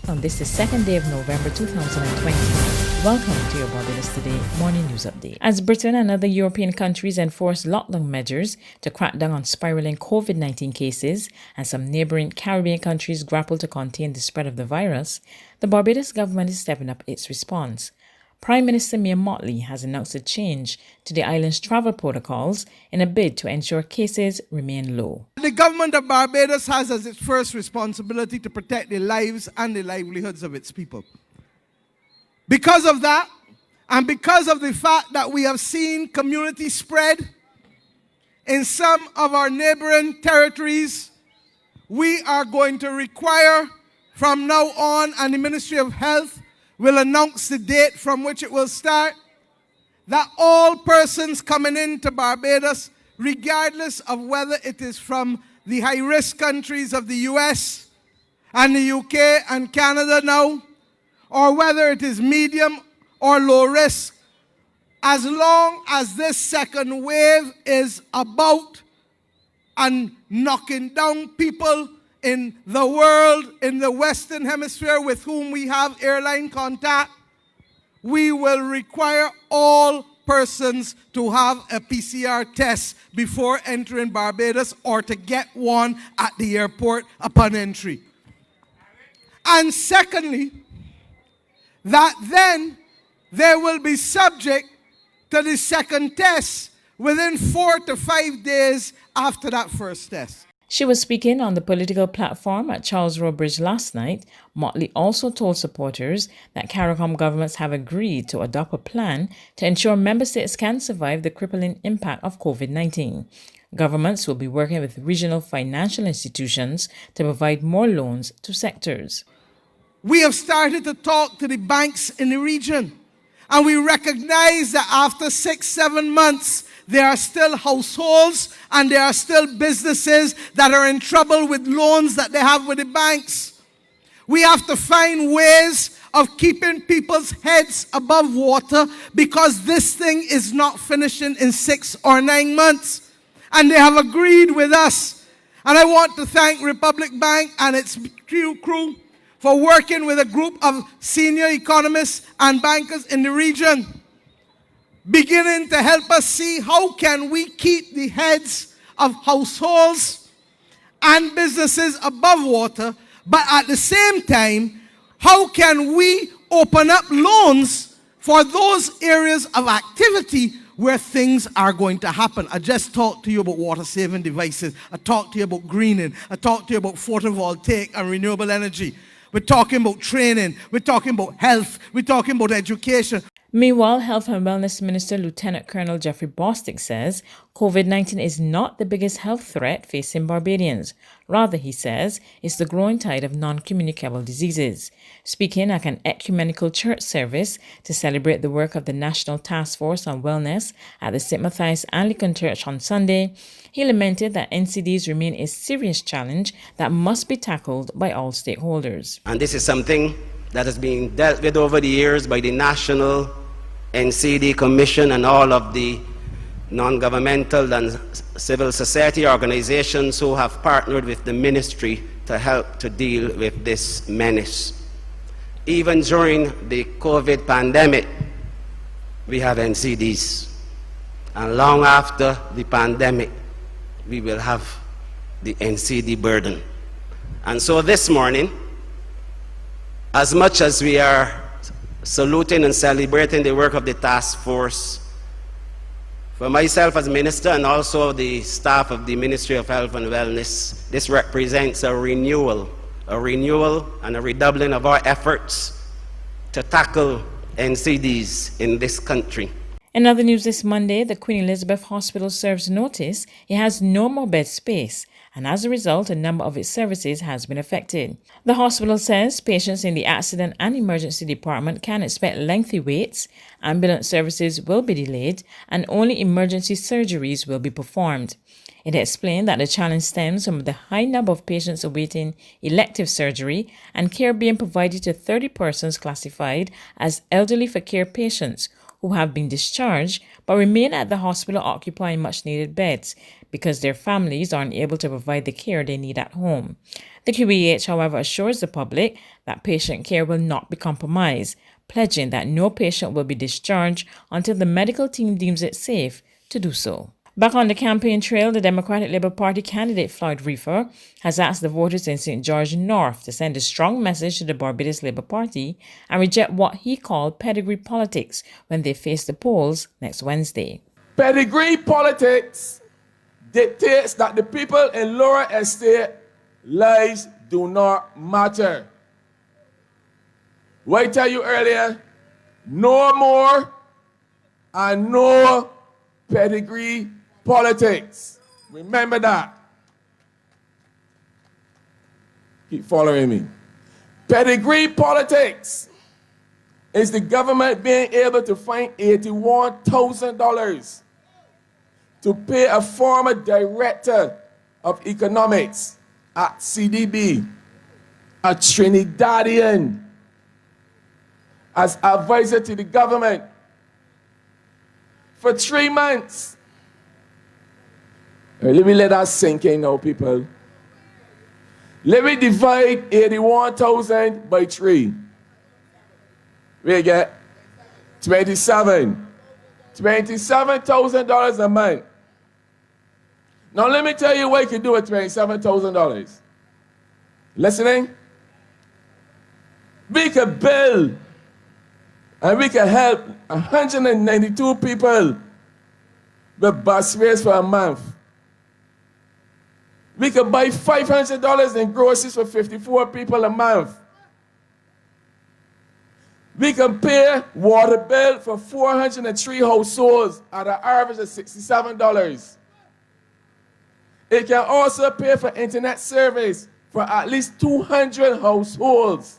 On this, the second day of November 2020. Welcome to your Barbados Today Morning News Update. As Britain and other European countries enforce lockdown measures to crack down on spiraling COVID-19 cases and some neighbouring Caribbean countries grapple to contain the spread of the virus, the Barbados government is stepping up its response. Prime Minister Mia Mottley has announced a change to the island's travel protocols in a bid to ensure cases remain low. The government of Barbados has as its first responsibility to protect the lives and the livelihoods of its people. Because of that, and because of the fact that we have seen community spread in some of our neighboring territories, we are going to require from now on, and the Ministry of Health will announce the date from which it will start, that all persons coming into Barbados, regardless of whether it is from the high-risk countries of the US and the UK and Canada now, or whether it is medium or low risk, as long as this second wave is about and knocking down people in the world, in the Western Hemisphere with whom we have airline contact, we will require all persons to have a PCR test before entering Barbados or to get one at the airport upon entry. And secondly, that then they will be subject to the second test within 4 to 5 days after that first test. She was speaking on the political platform at Charles Road Bridge last night. Mottley also told supporters that CARICOM governments have agreed to adopt a plan to ensure member states can survive the crippling impact of COVID-19. Governments will be working with regional financial institutions to provide more loans to sectors. We have started to talk to the banks in the region, and we recognize that after 6-7 months, there are still households and there are still businesses that are in trouble with loans that they have with the banks. We have to find ways of keeping people's heads above water because this thing is not finishing in 6 or 9 months. And they have agreed with us. And I want to thank Republic Bank and its crew for working with a group of senior economists and bankers in the region, beginning to help us see how can we keep the heads of households and businesses above water, but at the same time, how can we open up loans for those areas of activity where things are going to happen. I just talked to you about water-saving devices. I talked to you about greening. I talked to you about photovoltaic and renewable energy. We're talking about training. We're talking about health. We're talking about education. Meanwhile, Health and Wellness Minister Lieutenant Colonel Jeffrey Bostic says COVID-19 is not the biggest health threat facing Barbadians. Rather, he says, it's the growing tide of non-communicable diseases. Speaking at an ecumenical church service to celebrate the work of the National Task Force on Wellness at the St. Matthias Anglican Church on Sunday, he lamented that NCDs remain a serious challenge that must be tackled by all stakeholders. And this is something that has been dealt with over the years by the National NCD Commission and all of the non-governmental and civil society organizations who have partnered with the ministry to help to deal with this menace. Even during the COVID pandemic, we have NCDs. And long after the pandemic, we will have the NCD burden. And so this morning, as much as we are saluting and celebrating the work of the task force, for myself as minister and also the staff of the Ministry of Health and Wellness, this represents a renewal and a redoubling of our efforts to tackle NCDs in this country. In other news this Monday, the Queen Elizabeth Hospital serves notice it has no more bed space, and as a result, a number of its services has been affected. The hospital says patients in the accident and emergency department can expect lengthy waits, ambulance services will be delayed, and only emergency surgeries will be performed. It explained that the challenge stems from the high number of patients awaiting elective surgery and care being provided to 30 persons classified as elderly for care patients who have been discharged but remain at the hospital occupying much-needed beds because their families aren't able to provide the care they need at home. The QEH, however, assures the public that patient care will not be compromised, pledging that no patient will be discharged until the medical team deems it safe to do so. Back on the campaign trail, the Democratic Labour Party candidate Floyd Reefer has asked the voters in St. George North to send a strong message to the Barbados Labour Party and reject what he called pedigree politics when they face the polls next Wednesday. Pedigree politics dictates that the people in Lower Estate lives do not matter. What I tell you earlier, no more and no pedigree politics. Remember that. Keep following me. Pedigree politics is the government being able to find $81,000 to pay a former director of economics at CDB, a Trinidadian, as advisor to the government for 3 months. Let me let that sink in now, people. Let me divide 81,000 by 3. We get 27. $27,000 a month. Now let me tell you what you can do with $27,000. Listening? We can build and we can help 192 people with bus fares for a month. We could buy $500 in groceries for 54 people a month. We can pay water bill for 403 households at an average of $67. It can also pay for internet service for at least 200 households,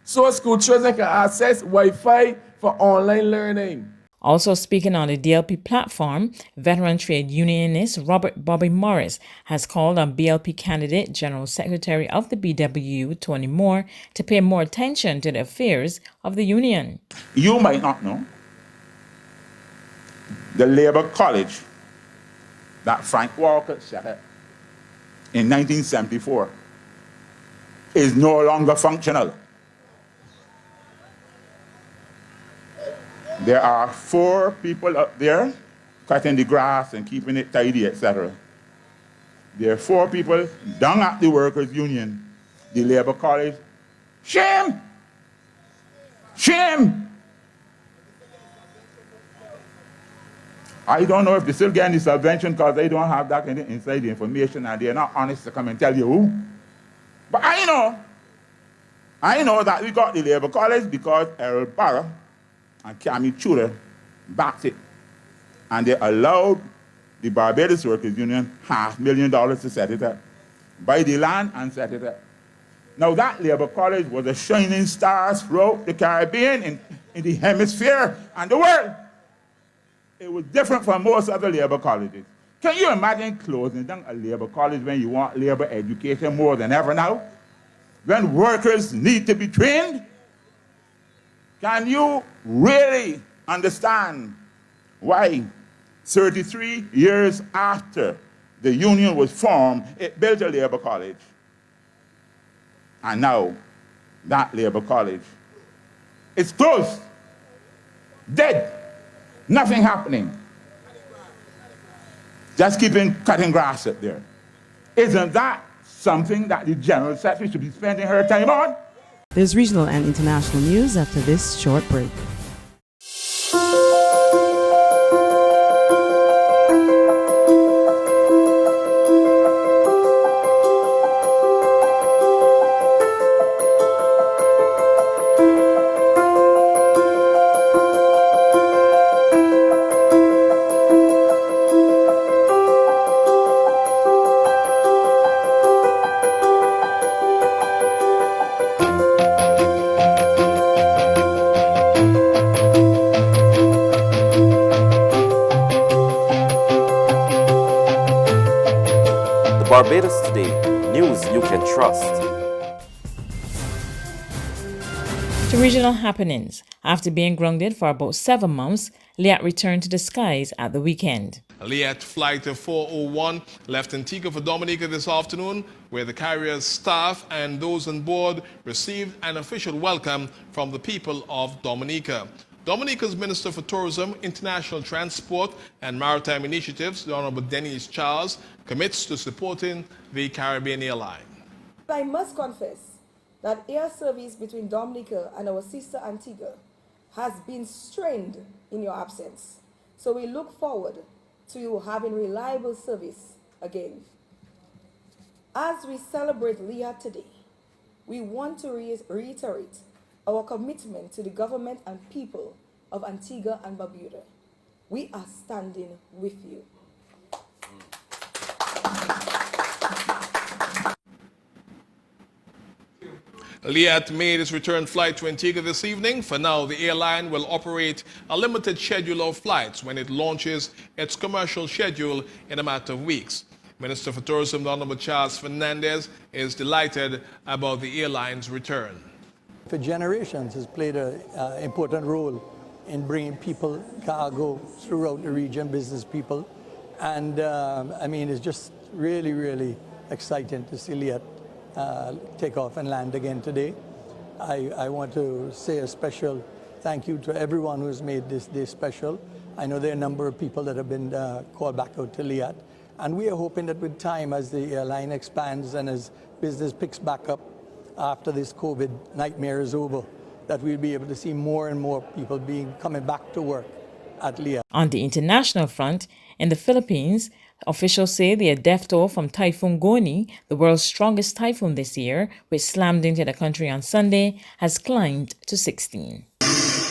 so school children can access Wi-Fi for online learning. Also speaking on the DLP platform, veteran trade unionist Robert Bobby Morris has called on BLP candidate General Secretary of the BWU, Tony Moore, to pay more attention to the affairs of the union. You might not know, the Labour College that Frank Walker set up in 1974 is no longer functional. There are 4 people up there cutting the grass and keeping it tidy, etc. There are 4 people down at the Workers' Union, the Labour College. Shame! Shame! I don't know if they still getting the subvention because they don't have that kind of inside information and they're not honest to come and tell you who. But I know that we got the Labour College because Errol Barrow and Cammy Tudor backed it. And they allowed the Barbados Workers Union $500,000 to set it up. Buy the land and set it up. Now that Labour College was a shining star throughout the Caribbean, in the hemisphere and the world. It was different from most other Labour colleges. Can you imagine closing down a Labour college when you want Labour education more than ever now? When workers need to be trained? Can you really understand why 33 years after the union was formed, it built a Labour college? And now, that Labour college is closed, dead, nothing happening. Just keeping cutting grass up there. Isn't that something that the General Secretary should be spending her time on? There's regional and international news after this short break. Barbados Today, news you can trust. To regional happenings. After being grounded for about 7 months, LIAT returned to the skies at the weekend. LIAT Flight 401 left Antigua for Dominica this afternoon, where the carrier's staff and those on board received an official welcome from the people of Dominica. Dominica's Minister for Tourism, International Transport and Maritime Initiatives, the Honorable Denise Charles, commits to supporting the Caribbean airline. I must confess that air service between Dominica and our sister Antigua has been strained in your absence. So we look forward to you having reliable service again. As we celebrate LIAT today, we want to reiterate our commitment to the government and people of Antigua and Barbuda. We are standing with you. LIAT made its return flight to Antigua this evening. For now, the airline will operate a limited schedule of flights when it launches its commercial schedule in a matter of weeks. Minister for Tourism, the Honorable Charles Fernandez, is delighted about the airline's return. For generations, has played an important role in bringing people, cargo throughout the region, business people. And I mean, it's just really, really exciting to see LIAT take off and land again today. I want to say a special thank you to everyone who's made this day special. I know there are a number of people that have been called back out to LIAT. And we are hoping that with time, as the airline expands and as business picks back up after this COVID nightmare is over, that we'll be able to see more and more people coming back to work at LIAT. On the international front, in the Philippines, officials say their death toll from Typhoon Goni, the world's strongest typhoon this year, which slammed into the country on Sunday, has climbed to 16.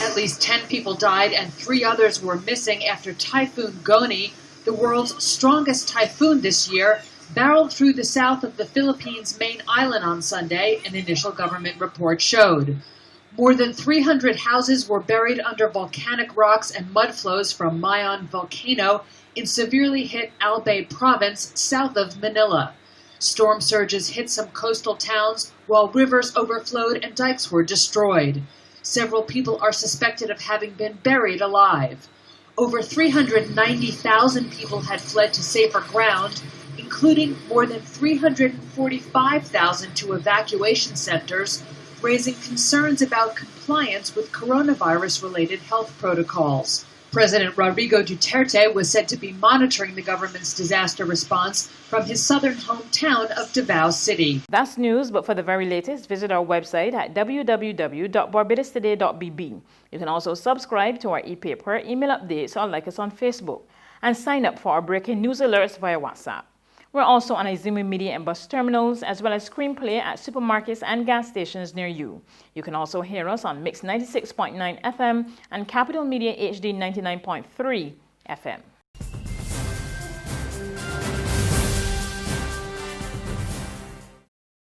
At least 10 people died and 3 others were missing after Typhoon Goni, the world's strongest typhoon this year, barreled through the south of the Philippines' main island on Sunday, an initial government report showed. More than 300 houses were buried under volcanic rocks and mud flows from Mayon volcano in severely hit Albay province south of Manila. Storm surges hit some coastal towns while rivers overflowed and dikes were destroyed. Several people are suspected of having been buried alive. Over 390,000 people had fled to safer ground, including more than 345,000 to evacuation centers, raising concerns about compliance with coronavirus-related health protocols. President Rodrigo Duterte was said to be monitoring the government's disaster response from his southern hometown of Davao City. That's news, but for the very latest, visit our website at www.barbadostoday.bb. You can also subscribe to our e-paper, email updates, or like us on Facebook, and sign up for our breaking news alerts via WhatsApp. We're also on Izumi Media and bus terminals, as well as Screenplay at supermarkets and gas stations near you. You can also hear us on Mix 96.9 FM and Capital Media HD 99.3 FM.